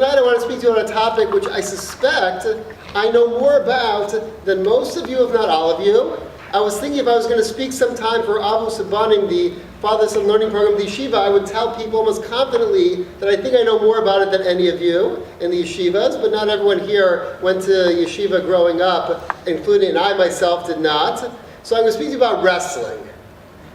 Tonight I want to speak to you on a topic which I suspect I know more about than most of you, if not all of you. I was thinking if I was going to speak sometime for Avu Sabanim, the Father-Son Learning Program of the Yeshiva, I would tell people almost confidently that I think I know more about it than any of you in the yeshivas, but not everyone here went to yeshiva growing up, including, and I myself did not. So I'm going to speak to you about wrestling.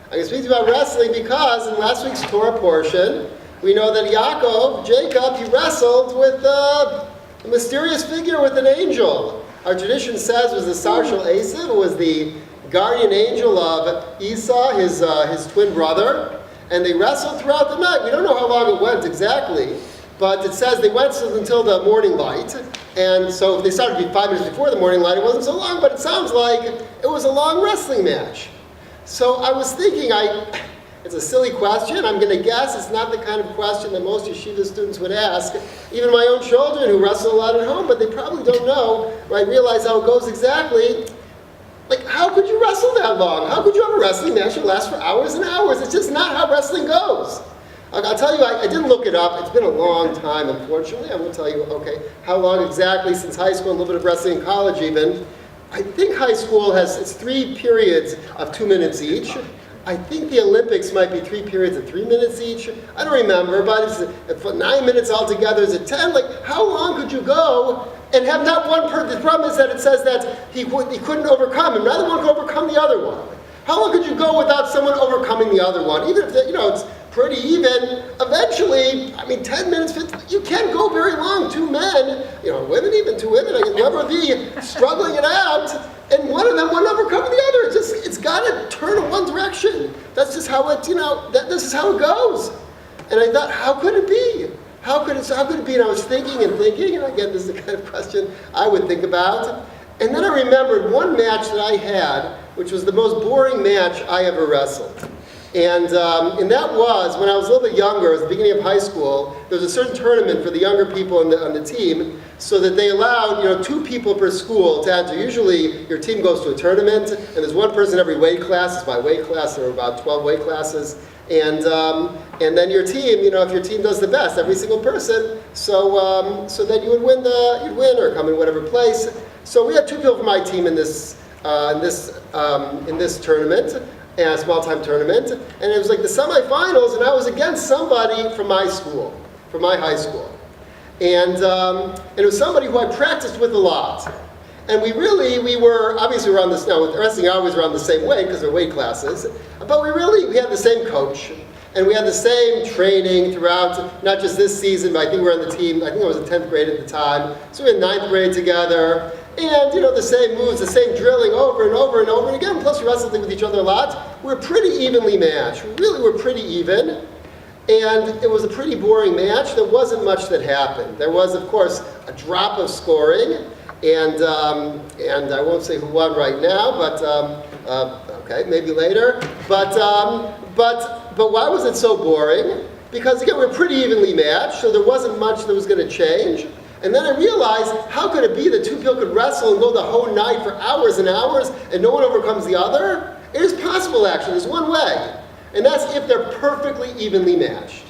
I'm going to speak to you about wrestling because in last week's Torah portion, we know that Yaakov, Jacob, he wrestled with a mysterious figure, with an angel. Our tradition says it was the Sar Shel Esav, who was the guardian angel of Esau, his twin brother, and they wrestled throughout the night. We don't know how long it went exactly, but it says they went until the morning light, and so if they started to be 5 minutes before the morning light, it wasn't so long, but it sounds like it was a long wrestling match. So I was thinking, it's a silly question. I'm going to guess it's not the kind of question that most yeshiva students would ask. Even my own children who wrestle a lot at home, but they probably don't know, or I realize how it goes exactly. Like, how could you wrestle that long? How could you have a wrestling match that lasts for hours and hours? It's just not how wrestling goes. I'll tell you, I didn't look it up. It's been a long time, unfortunately. I won't tell you, okay, how long exactly since high school, a little bit of wrestling in college even. I think high school it's 3 periods of 2 minutes each. I think the Olympics might be 3 periods of 3 minutes each. I don't remember, but it's 9 minutes altogether. Is it 10? Like, how long could you go and have not one person? The problem is that it says that he couldn't overcome him. Neither one could overcome the other one. How long could you go without someone overcoming the other one? Even if, it's pretty even, eventually, 10 minutes, 15, you can't go very long. 2 men, women, even 2 women, I can never be struggling it out, and one of them won't overcome the other. It's got to turn in one direction. That's just how this is how it goes. And I thought, how could it be? How could it be? And I was thinking, and again, this is the kind of question I would think about. And then I remembered one match that I had, which was the most boring match I ever wrestled. And that was, when I was a little bit younger, at the beginning of high school, there was a certain tournament for the younger people on the team, so that they allowed 2 people per school to enter. Usually your team goes to a tournament, and there's one person every weight class. It's by weight class. There are about 12 weight classes. And then your team, if your team does the best, every single person, so that you would win or come in whatever place. So we had 2 people from my team in this tournament, a small-time tournament, and it was like the semifinals, and I was against somebody from my school, from my high school. And it was somebody who I practiced with a lot. And we were, obviously we're on this, now with wrestling always around the same way because they're weight classes, but we had the same coach, and we had the same training throughout, not just this season, but I think we were on the team, I think I was in 10th grade at the time, so we were in 9th grade together, and the same moves, the same drilling over and over and over and again, plus we wrestled with each other a lot. We're pretty evenly matched. We really were pretty even. And it was a pretty boring match. There wasn't much that happened. There was, of course, a drop of scoring, and I won't say who won right now, but okay, maybe later. But why was it so boring? Because again, we're pretty evenly matched, so there wasn't much that was going to change. And then I realized, how could it be that 2 people could wrestle and go the whole night for hours and hours, and no one overcomes the other? It is possible, actually. There's one way, and that's if they're perfectly evenly matched.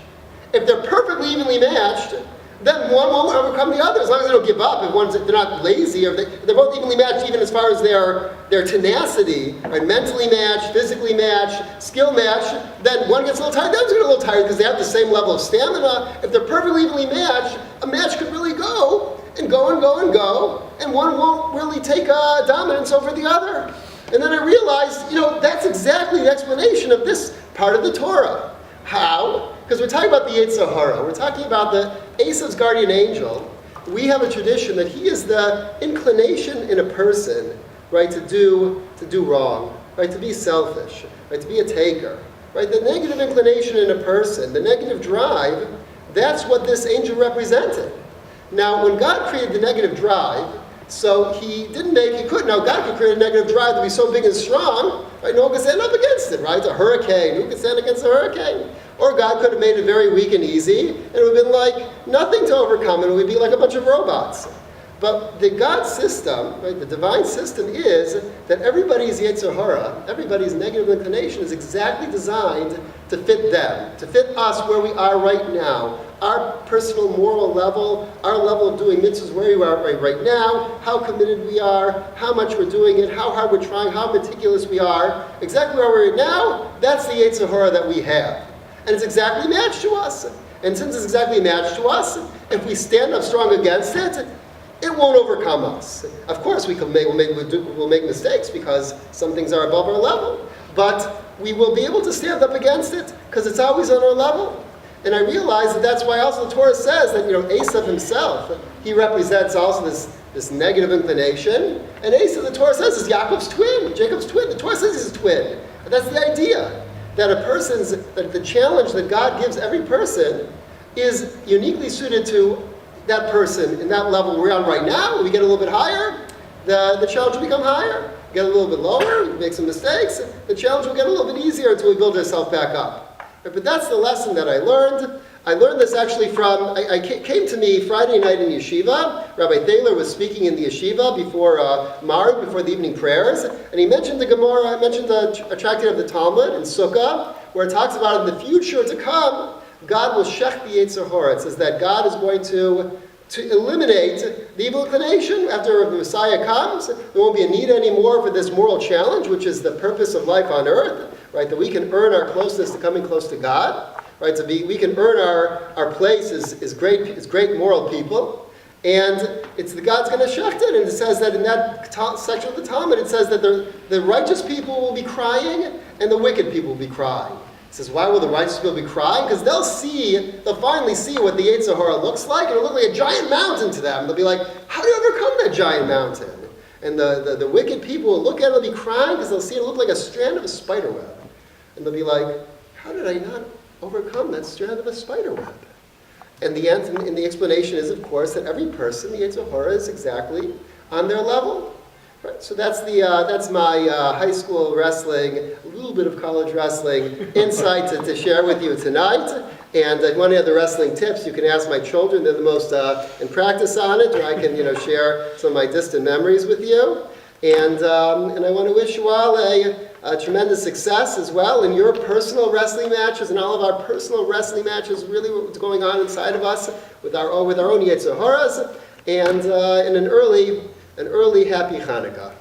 If they're perfectly evenly matched, then one won't overcome the other, as long as they don't give up. If they're not lazy, or they're both evenly matched, even as far as their tenacity, right? Mentally matched, physically matched, skill matched, then one gets a little tired, the other's going to get a little tired because they have the same level of stamina. If they're perfectly evenly matched, a match could really go, and go, and go, and go, and one won't really take dominance over the other. And then I realized, that's exactly the explanation of this part of the Torah. How? Because we're talking about the Yetzer Hara. We're talking about the Esav's guardian angel. We have a tradition that he is the inclination in a person, right, to do wrong, right, to be selfish, right, to be a taker, right. The negative inclination in a person, the negative drive, that's what this angel represented. Now, when God created the negative drive, so God could create a negative drive to be so big and strong, right, no one could stand up against it, right? A hurricane, who could stand against a hurricane? Or God could have made it very weak and easy, and it would have been like nothing to overcome, and it would be like a bunch of robots. But the God system, right, the divine system is that everybody's Yetzer Hara, everybody's negative inclination is exactly designed to fit them, to fit us where we are right now. Our personal moral level, our level of doing mitzvahs where we are right now, how committed we are, how much we're doing it, how hard we're trying, how meticulous we are. Exactly where we're at now, that's the Yetzer Hara that we have. And it's exactly matched to us. And since it's exactly matched to us, if we stand up strong against it, it won't overcome us. Of course, we'll make mistakes because some things are above our level. But we will be able to stand up against it because it's always on our level. And I realize that that's why also the Torah says that, Esav himself, he represents also this negative inclination. And Esav, the Torah says, is Yaakov's twin, Jacob's twin. The Torah says he's a twin. And that's the idea, that that the challenge that God gives every person is uniquely suited to that person in that level we're on right now. When we get a little bit higher, the challenge will become higher. Get a little bit lower, make some mistakes, the challenge will get a little bit easier until we build ourselves back up. But that's the lesson that I learned. I learned this actually from, came to me Friday night in yeshiva. Rabbi Thaler was speaking in the yeshiva before Maariv, before the evening prayers, and he mentioned the Gemara, mentioned a tractate of the Talmud in Sukkah, where it talks about in the future to come, God will shech the Yetzer Hara. It says that God is going to eliminate the evil inclination. After the Messiah comes, there won't be a need anymore for this moral challenge, which is the purpose of life on earth, right? That we can earn our closeness to coming close to God, right? We can earn our place as great moral people. And it's the God's going to shecht it. And it says that in that section of the Talmud, it says that the righteous people will be crying and the wicked people will be crying. It says, why will the righteous people be crying? Because they'll finally see what the Yetzer Hara looks like, and it'll look like a giant mountain to them. They'll be like, how do you overcome that giant mountain? And the wicked people will look at it and they'll be crying because they'll see it look like a strand of a spider web. And they'll be like, how did I not overcome that strand of a spider web? And the explanation is, of course, that every person, the Yetzer Hara, is exactly on their level. Right, so that's my high school wrestling, a little bit of college wrestling insight to share with you tonight. And if you want any other wrestling tips, you can ask my children. They're the most in practice on it, or I can share some of my distant memories with you. And I want to wish you all a tremendous success as well in your personal wrestling matches and all of our personal wrestling matches. Really, what's going on inside of us with our own Yetzer Haras, and in an early happy Hanukkah.